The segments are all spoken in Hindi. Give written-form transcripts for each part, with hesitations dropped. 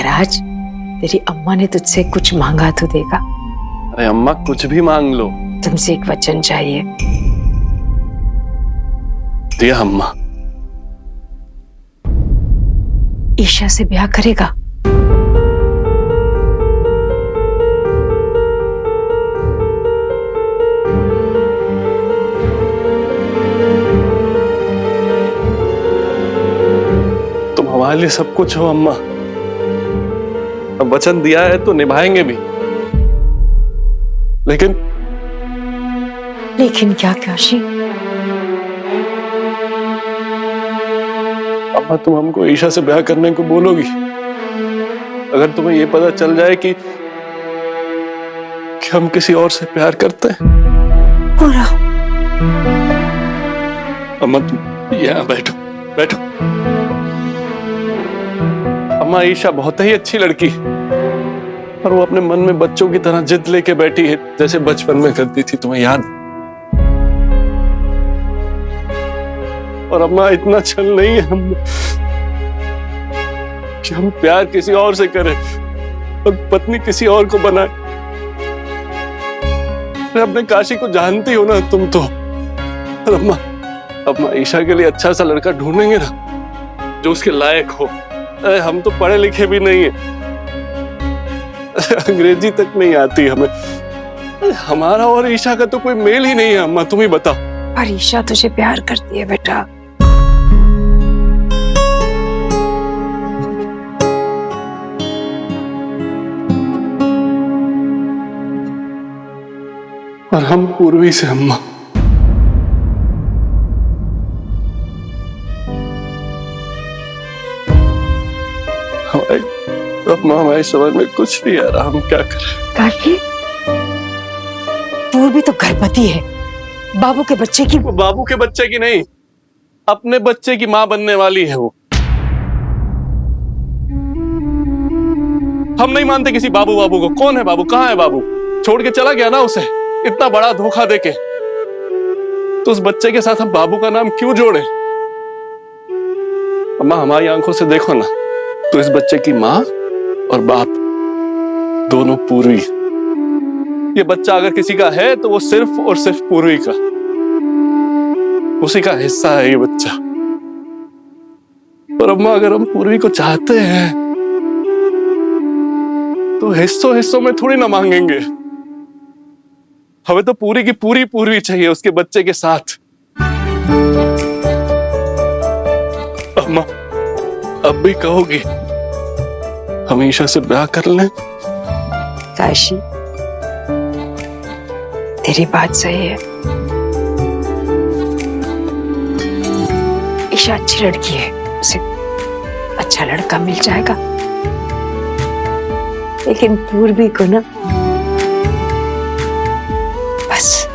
महाराज, तेरी अम्मा ने तुझसे कुछ मांगा तो देगा। अरे अम्मा कुछ भी मांग लो। तुमसे एक वचन चाहिए। दिया अम्मा। ईशा से ब्याह करेगा? तुम हमारे लिए सब कुछ हो अम्मा। अब वचन दिया है तो निभाएंगे भी। लेकिन क्या काशी? अम्मा तुम हमको ईशा से ब्याह करने को बोलोगी? अगर तुम्हें ये पता चल जाए कि हम किसी और से प्यार करते हैं? पूरा अम्मा तुम यहाँ बैठो बैठो। अम्मा ईशा बहुत ही अच्छी लड़की है और वो अपने मन में बच्चों की तरह जिद लेके बैठी है, जैसे बचपन में करती थी, तुम्हें याद? और अम्मा इतना छल नहीं है हम कि हम प्यार किसी और से करें और पत्नी किसी और को बनाए। अपने काशी को जानती हो ना तुम तो। और अम्मा ईशा के लिए अच्छा सा लड़का ढूंढेंगे ना जो उसके लायक हो। अरे हम तो पढ़े लिखे भी नहीं है, अंग्रेजी तक नहीं आती हमें। हमारा और ईशा का तो कोई मेल ही नहीं है अम्मा, तुम ही बताओ। पर ईशा तुझे प्यार करती है बेटा। और हम पूर्वी से अम्मा। अम्मा हमारी समझ में कुछ नहीं आ रहा, हम क्या करें? काकी, पूर्वी तो गर्भवती है, बाबू के बच्चे की। वो बाबू के बच्चे की नहीं, अपने बच्चे की मां बनने वाली है वो। हम नहीं मानते किसी बाबू को। कौन है बाबू? कहाँ है बाबू? छोड़ के चला गया ना उसे, इतना बड़ा धोखा देके। तो उस बच्चे के साथ हम बाबू का नाम क्यों जोड़े? अम्मा हमारी आंखों से देखो ना, तो इस बच्चे की माँ और बाप दोनों पूर्वी। ये बच्चा अगर किसी का है तो वो सिर्फ और सिर्फ पूर्वी का, उसी का हिस्सा है ये बच्चा। और अम्मा अगर हम पूर्वी को चाहते हैं तो हिस्सों हिस्सों में थोड़ी ना मांगेंगे। हमें तो पूरी की पूरी पूर्वी चाहिए उसके बच्चे के साथ। अम्मा अब भी कहोगी हम ईशा से ब्याह कर लें? काशी, तेरी बात सही है। ईशा अच्छी लड़की है, उसे अच्छा लड़का मिल जाएगा। लेकिन पूर्वी को ना बस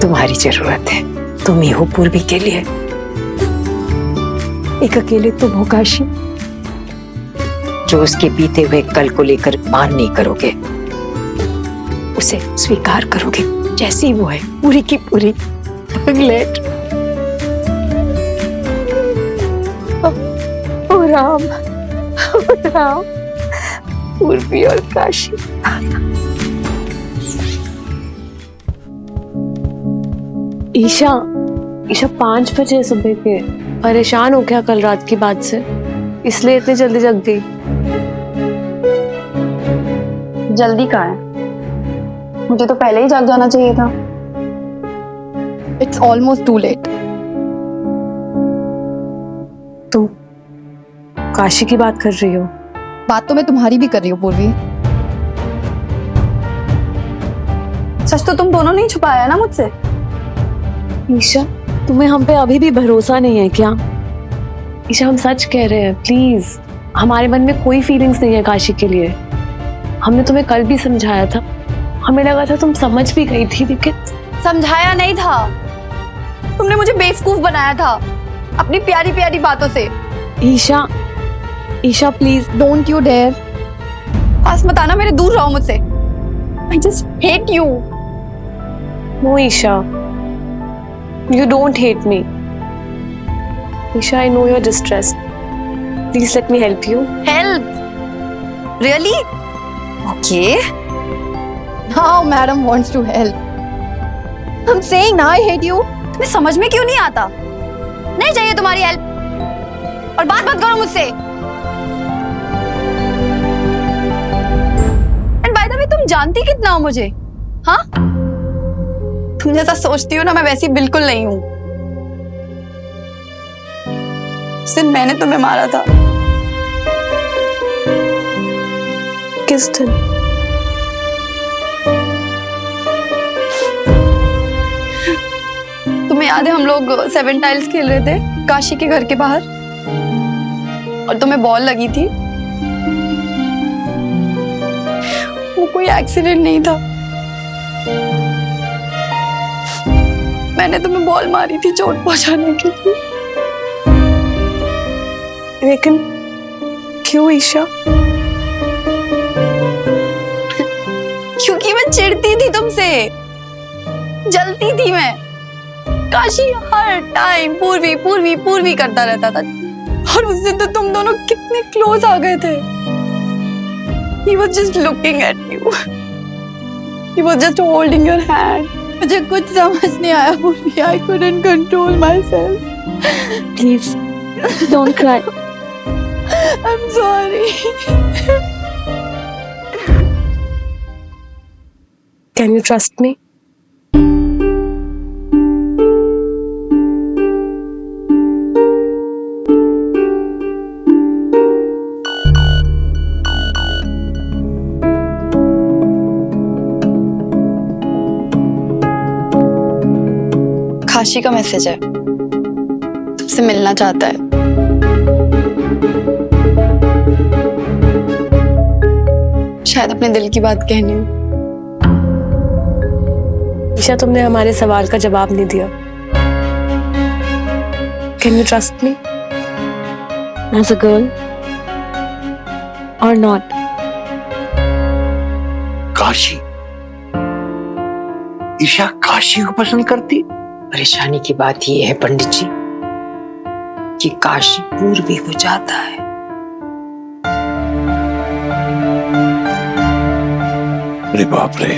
तुम्हारी जरूरत है। तुम ही हो पूर्वी के लिए। एक अकेले तुम हो काशी, जो उसके बीते हुए कल को लेकर मान नहीं करोगे, उसे स्वीकार करोगे जैसी वो है, पूरी की पूरी पगलेट। ओ राम, ओ राम, पूर्वी और काशी। ईशा 5 बजे सुबह के। परेशान हो गया कल रात की बात से, इसलिए इतनी जल्दी जग गई। जल्दी कहाँ है? मुझे तो पहले ही जाग जाना चाहिए था। It's almost too late. तुम काशी की बात कर रही हो? बात तो मैं तुम्हारी भी कर रही हूँ पूर्वी। सच तो तुम दोनों ने छुपाया ना मुझसे। ईशा, तुम्हें हम पे अभी भी भरोसा नहीं है क्या? ईशा, हम सच कह रहे हैं, प्लीज। हमारे मन में कोई फीलिंग्स नहीं है काशी के लिए। हमने तुम्हें कल भी समझाया था, हमें लगा था तुम समझ भी गई थी, लेकिन समझाया नहीं था, तुमने मुझे बेवकूफ बनाया था अपनी प्यारी प्यारी बातों से। Isha please don't you dare. पास मत आना मेरे, दूर रहो मुझसे। I just hate you. No Isha, you don't hate me. Isha, I know you're distressed. Please let me help you. Help? Really? Okay. Now madam wants to help. I'm saying ना I hate you. तुम्हें समझ में क्यों नहीं आता? नहीं चाहिए तुम्हारी हेल्प और बात मत करो मुझसे। And by the way, तुम जानती कितना हो मुझे? हाँ? तुम जैसा सोचती हो ना, मैं वैसी बिल्कुल नहीं हूँ। सिर्फ मैंने तुम्हें मारा था। किस दिन? तुम्हें याद है हम लोग 7 टाइल्स खेल रहे थे काशी के घर के बाहर और तुम्हें बॉल लगी थी? वो कोई एक्सीडेंट नहीं था, मैंने तुम्हें बॉल मारी थी चोट पहुंचाने के लिए। लेकिन क्यों ईशा? क्योंकि मैं चिढ़ती थी तुमसे, जलती थी मैं। काशी हर टाइम पूर्वी पूर्वी पूर्वी करता रहता था और उस दिन तो तुम दोनों कितने क्लोज आ गए थे। He was just looking at you. He was just holding your hand. मुझे कुछ समझ नहीं आया पूर्वी। I couldn't control myself. Please, don't cry. I'm sorry. Can you trust me? Kashi का मैसेज है, तुमसे मिलना चाहता है। शायद अपने दिल की बात कहनी हो। ईशा, तुमने हमारे सवाल का जवाब नहीं दिया। Can you trust me? As a girl or not? Kashi? Isha Kashi को पसंद करती? परेशानी की बात यह है पंडित जी कि काशी पूर्वी को चाहता है। अरे बाप रे,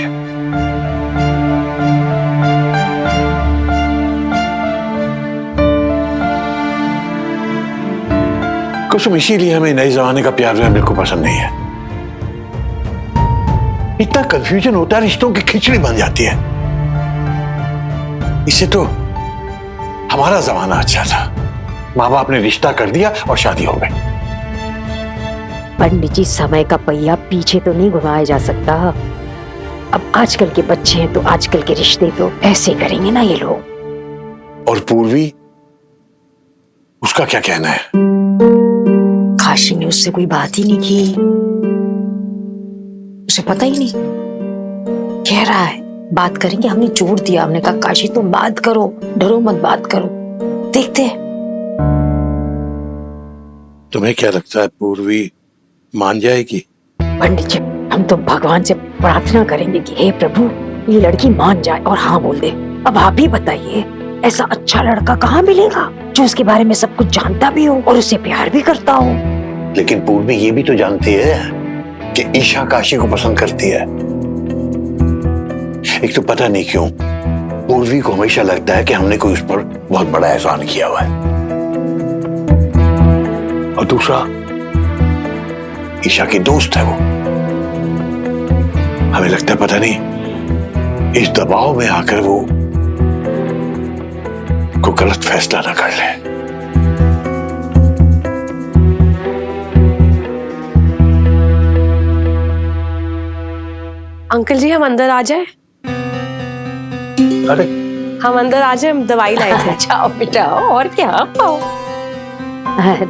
कुसुम इसीलिए हमें नए जमाने का प्यार व्यार बिल्कुल पसंद नहीं है। इतना कंफ्यूजन होता है, रिश्तों की खिचड़ी बन जाती है। इससे तो हमारा जमाना अच्छा था, माँ बाप ने रिश्ता कर दिया और शादी हो गई। पंडित जी, समय का पहिया पीछे तो नहीं घुमाया जा सकता। अब आजकल के बच्चे हैं तो आजकल के रिश्ते तो ऐसे करेंगे ना ये लोग। और पूर्वी, उसका क्या कहना है? काशी ने उससे कोई बात ही नहीं की, उसे पता ही नहीं। कह रहा है बात करेंगे, हमने जोर दिया, हमने कहा काशी तुम बात करो, डरो मत, बात करो, देखते हैं। तुम्हें क्या लगता है पूर्वी मान जाएगी? पंडित जी, हम तो भगवान से प्रार्थना करेंगे कि हे प्रभु ये लड़की मान जाए और हाँ बोल दे। अब आप ही बताइए, ऐसा अच्छा लड़का कहाँ मिलेगा जो उसके बारे में सब कुछ जानता भी हो और उससे प्यार भी करता हो। लेकिन पूर्वी ये भी तो जानती है कि ईशा काशी को पसंद करती है। एक तो पता नहीं क्यों पूर्वी को हमेशा लगता है कि हमने कोई उस पर बहुत बड़ा एहसान किया हुआ है, और दूसरा ईशा की दोस्त है वो। हमें लगता है पता नहीं इस दबाव में आकर वो को गलत फैसला ना कर ले। अंकल जी, हम अंदर आ जाए? अरे हम अंदर आ जाए, हम दवाई लाए थे। जाओ बेटा, और क्या,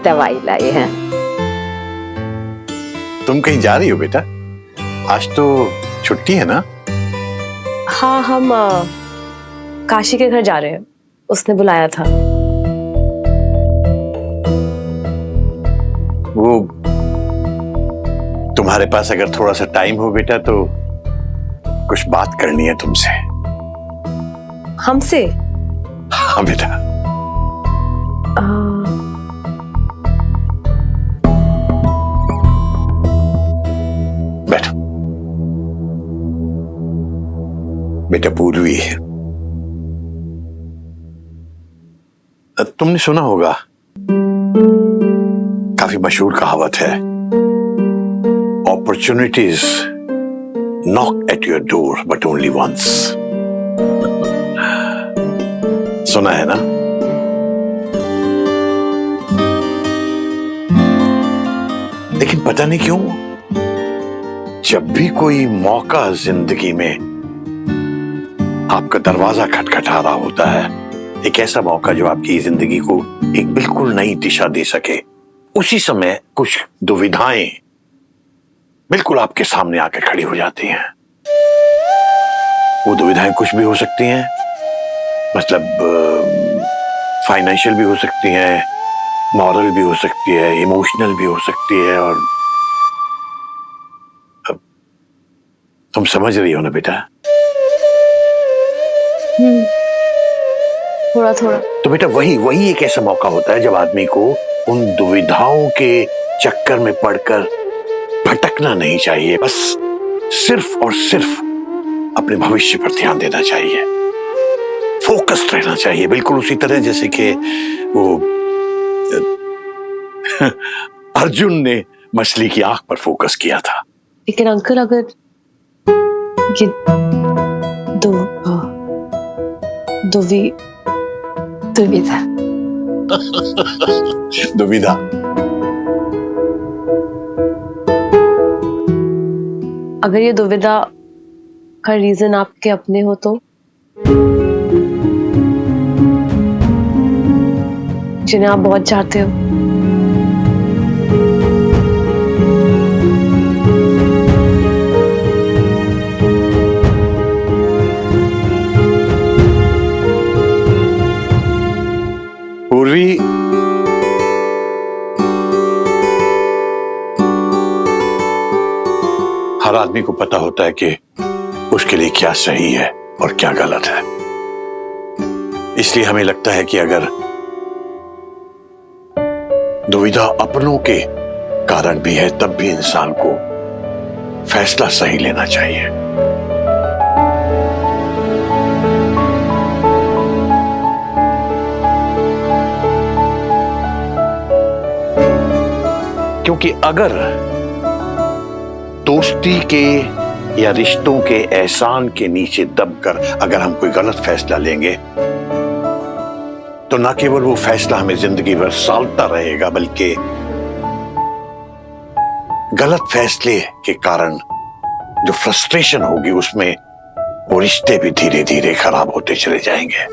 दवाई लाए हैं। तुम कहीं जा रही हो बेटा? आज तो छुट्टी है ना? हाँ, हम काशी के घर जा रहे हैं, उसने बुलाया था। वो तुम्हारे पास अगर थोड़ा सा टाइम हो बेटा तो कुछ बात करनी है तुमसे। हमसे? हाँ बेटा। बैठो। बेटा पूर्वी, तुमने सुना होगा, काफी मशहूर कहावत है, opportunities knock at your door but only once. सुना है ना? लेकिन पता नहीं क्यों जब भी कोई मौका जिंदगी में आपका दरवाजा खटखटा रहा होता है, एक ऐसा मौका जो आपकी जिंदगी को एक बिल्कुल नई दिशा दे सके, उसी समय कुछ दुविधाएं बिल्कुल आपके सामने आकर खड़ी हो जाती हैं। वो दुविधाएं कुछ भी हो सकती हैं, मतलब फाइनेंशियल भी हो सकती हैं, मॉरल भी हो सकती है, इमोशनल भी हो सकती है, और तुम समझ रही हो ना बेटा? थोड़ा थोड़ा। तो बेटा वही एक ऐसा मौका होता है जब आदमी को उन दुविधाओं के चक्कर में पड़कर भटकना नहीं चाहिए, बस सिर्फ और सिर्फ अपने भविष्य पर ध्यान देना चाहिए, फोकस्ड रहना चाहिए, बिल्कुल उसी तरह जैसे कि वो अर्जुन ने मछली की आंख पर फोकस किया था। लेकिन अंकल, अगर ये दुविधा दुविधा अगर ये दुविधा का रीजन आपके अपने हो तो, जिन्हें आप बहुत चाहते हो, पूर्वी, हर आदमी को पता होता है कि उसके लिए क्या सही है और क्या गलत है, इसलिए हमें लगता है कि अगर दुविधा अपनों के कारण भी है तब भी इंसान को फैसला सही लेना चाहिए। क्योंकि अगर दोस्ती के या रिश्तों के एहसान के नीचे दबकर अगर हम कोई गलत फैसला लेंगे तो न केवल वो फैसला हमें जिंदगी भर सालता रहेगा, बल्कि गलत फैसले के कारण जो फ्रस्ट्रेशन होगी उसमें वो रिश्ते भी धीरे धीरे खराब होते चले जाएंगे।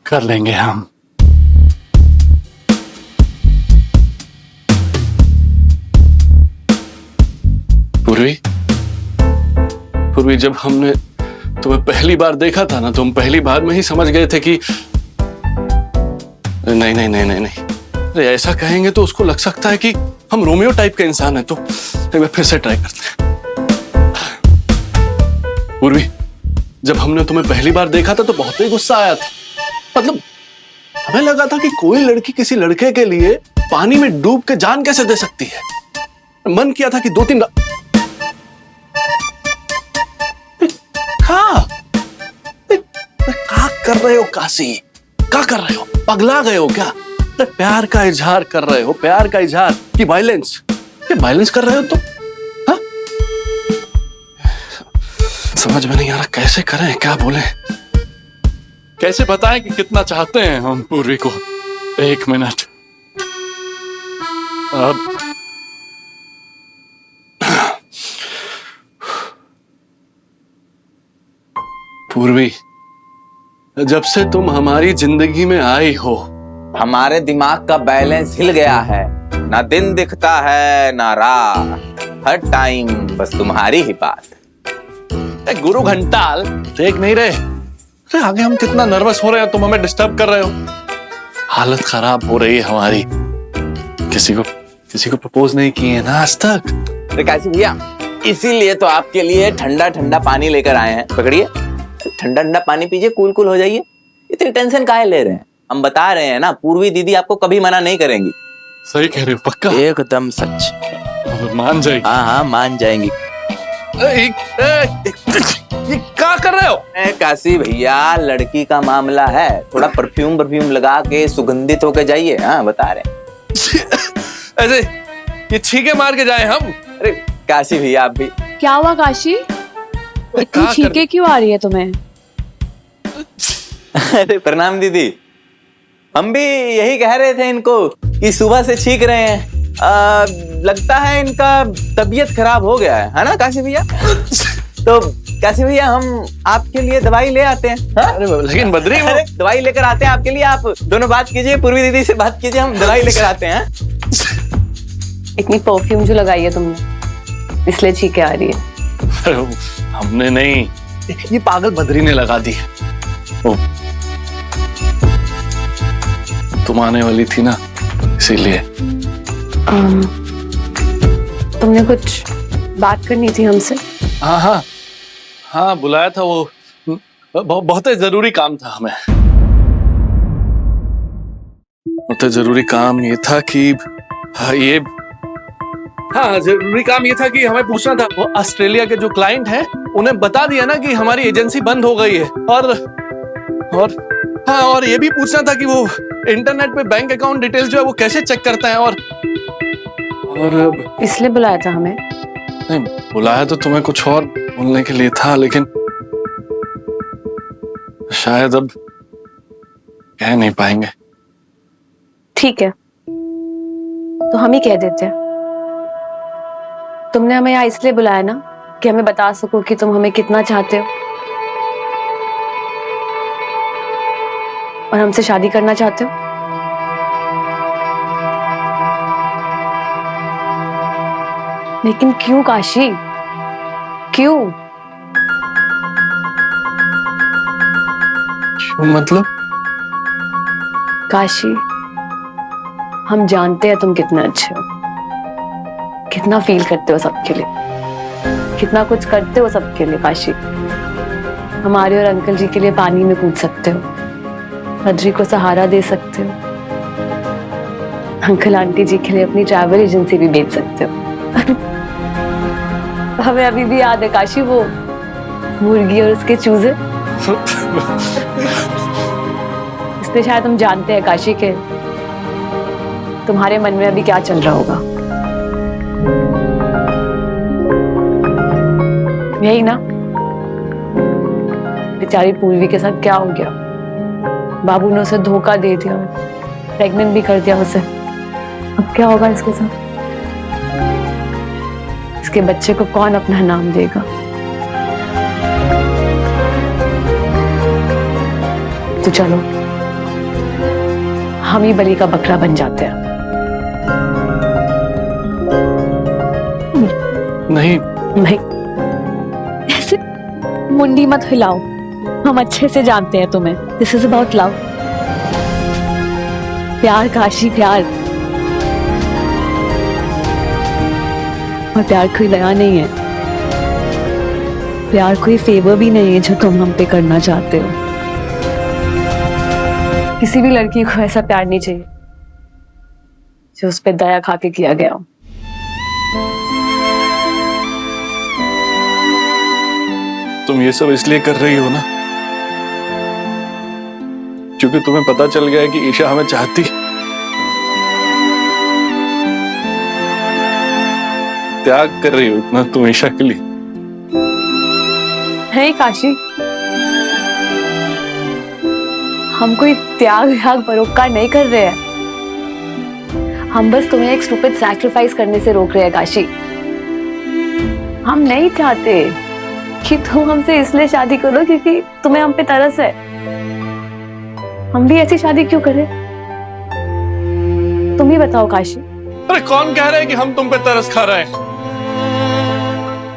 कर लेंगे हम। पूर्वी, जब हमने तुम्हें पहली बार देखा था ना, तुम पहली बार में ही समझ गए थे कि नहीं नहीं नहीं नहीं नहीं, अरे ऐसा कहेंगे तो उसको लग सकता है कि हम रोमियो टाइप के इंसान हैं। तो एक बार फिर से ट्राई करते हैं। पूर्वी, जब हमने तुम्हें पहली बार देखा था तो बहुत ही गुस्सा आया था। मतलब हमें लगा था कि कोई लड़की किसी लड़के के लिए पानी में डूब के जान कैसे दे सकती है। मन किया था कि 2-3 क्या कर रहे हो काशी, क्या कर रहे हो? पगला गए हो क्या? अरे प्यार का इजहार कर रहे हो, प्यार का इजहार कि वायलेंस? ये वायलेंस कर रहे हो तुम? हाँ? समझ में नहीं आ रहा कैसे करें, क्या बोले, कैसे बताएं कि कितना चाहते हैं हम पूर्वी को। 1 मिनट, अब पूर्वी, जब से तुम हमारी जिंदगी में आई हो हमारे दिमाग का बैलेंस हिल गया है। ना दिन दिखता है ना रात, हर टाइम बस तुम्हारी ही बात। गुरु घंटाल देख नहीं रहे? अरे आगे हम कितना नर्वस हो रहे हैं, तुम हमें डिस्टर्ब कर रहे हो। हालत खराब हो रही है हमारी। किसी को प्रपोज नहीं किए ना आज तक। कैसे भैया, इसीलिए तो आपके लिए ठंडा ठंडा पानी लेकर आए हैं। पकड़िए, ठंडा ठंडा पानी पीजिए, कूल कूल हो जाइए। इतनी टेंशन काहे ले रहे हैं? हम बता रहे हैं ना, पूर्वी दीदी आपको कभी मना नहीं करेंगी। सही कह रहे हो, पक्का? एकदम सच। मान जाएगी। हाँ हाँ, मान जाएंगी। ये क्या कर रहे हो? काशी भैया, लड़की का मामला है, थोड़ा परफ्यूम लगा के सुगंधित होके जाइए। हाँ, बता रहे हैं। ऐसे ये छींके मार के जाए हम? अरे काशी भैया, आप भी। क्या हुआ काशी, इतनी छींके क्यों आ रही है तुम्हें? अरे प्रणाम दीदी, हम भी यही कह रहे थे इनको कि सुबह से छींक रहे हैं। लगता है इनका तबीयत खराब हो गया है ना काशी भैया? तो काशी भैया, हम आपके लिए दवाई ले आते हैं। हाँ? अरे लेकिन बद्री, अरे दवाई लेकर आते हैं आपके लिए। आप दोनों बात कीजिए, पूर्वी दीदी से बात कीजिए, हम दवाई लेकर आते हैं। इतनी परफ्यूम जो लगाई है तुमने, इसलिए छींके आ रही है। हमने नहीं, ये पागल बद्री ने लगा दी। ओ, तुम आने वाली थी ना, इसीलिए। तुमने कुछ बात करनी थी हमसे? हाँ हाँ हाँ, बुलाया था वो, बहुत ही जरूरी काम था हमें। बहुत ही जरूरी काम ये था कि जरूरी काम ये था कि हमें पूछना था, वो ऑस्ट्रेलिया के जो क्लाइंट हैं उन्हें बता दिया ना कि हमारी एजेंसी बंद हो गई है, और ये भी पूछना था कि वो इंटरनेट पे बैंक अकाउंट डिटेल्स जो है वो कैसे चेक करते हैं। और इसलिए बुलाया था हमें? नहीं, बुलाया तो तुम्हें कुछ और बोलने के लिए था, लेकिन शायद अब कह नहीं पाएंगे। ठीक है, तो हम ही कह देते हैं। तुमने हमें यहाँ इसलिए बुलाया ना कि हमें बता सको कि तुम हमें कितना चाहते हो और हमसे शादी करना चाहते हो। लेकिन क्यों काशी, क्यों? मतलब? काशी, हम जानते हैं तुम कितने अच्छे हो, कितना फील करते हो सबके लिए, कितना कुछ करते हो सबके लिए। काशी, हमारे और अंकल जी के लिए पानी में कूद सकते हो, बद्री को सहारा दे सकते हो, अंकल आंटी जी के लिए अपनी ट्रैवल एजेंसी भी बेच सकते हो। हमें अभी भी याद है काशी, वो मुर्गी और उसके चूजे। इसलिए शायद हम जानते हैं काशी के तुम्हारे मन में अभी क्या चल रहा होगा। यही ना, बेचारी पूर्वी के साथ क्या हो गया, बाबू ने उसे धोखा दे दिया, प्रेग्नेंट भी कर दिया उसे। अब क्या होगा इसके साथ? इसके बच्चे को कौन अपना नाम देगा? तो चलो हम ही बलि का बकरा बन जाते हैं। नहीं नहीं, ऐसे मुंडी मत हिलाओ, हम अच्छे से जानते हैं तुम्हें। दिस इज अबाउट लव, प्यार काशी, प्यार। और प्यार कोई दया नहीं है, प्यार कोई फेवर भी नहीं है जो तुम हम पे करना चाहते हो। किसी भी लड़की को ऐसा प्यार नहीं चाहिए जो उस पे दया खा के किया गया हो। तुम ये सब इसलिए कर रही हो ना क्योंकि तुम्हें पता चल गया है कि ईशा हमें चाहती। त्याग कर रही हो इतना तुम ईशा के लिए। है काशी, हम कोई त्याग व्याग परोपकार नहीं कर रहे हैं, हम बस तुम्हें एक स्टूपिड सैक्रिफाइस करने से रोक रहे हैं काशी। हम नहीं चाहते कि तुम हमसे इसलिए शादी करो क्योंकि तुम्हें हम पे तरस है। हम भी ऐसी शादी क्यों करें? तुम ही बताओ काशी। अरे कौन कह रहा है कि हम तुम पे तरस खा रहे हैं?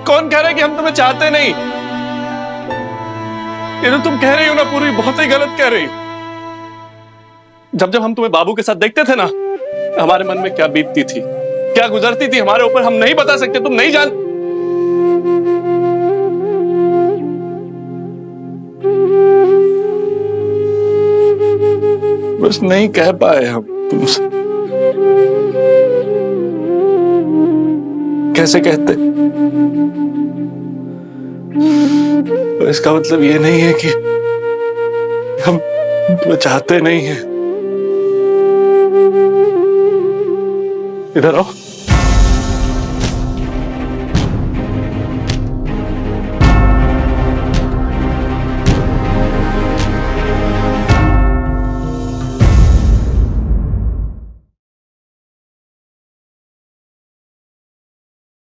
कौन कह रहा है कि हम तुम्हें चाहते नहीं? ये तो तुम कह रही हो ना पूरी, बहुत ही गलत कह रही हो। जब जब हम तुम्हें बाबू के साथ देखते थे ना, हमारे मन में क्या बीतती थी, क्या गुजरती थी हमारे ऊपर, हम नहीं बता सकते, तुम नहीं जान। बस नहीं कह पाए हम तुमसे। कैसे कहते? तो इसका मतलब ये नहीं है कि हम तुम्हें चाहते नहीं हैं। इधर आओ।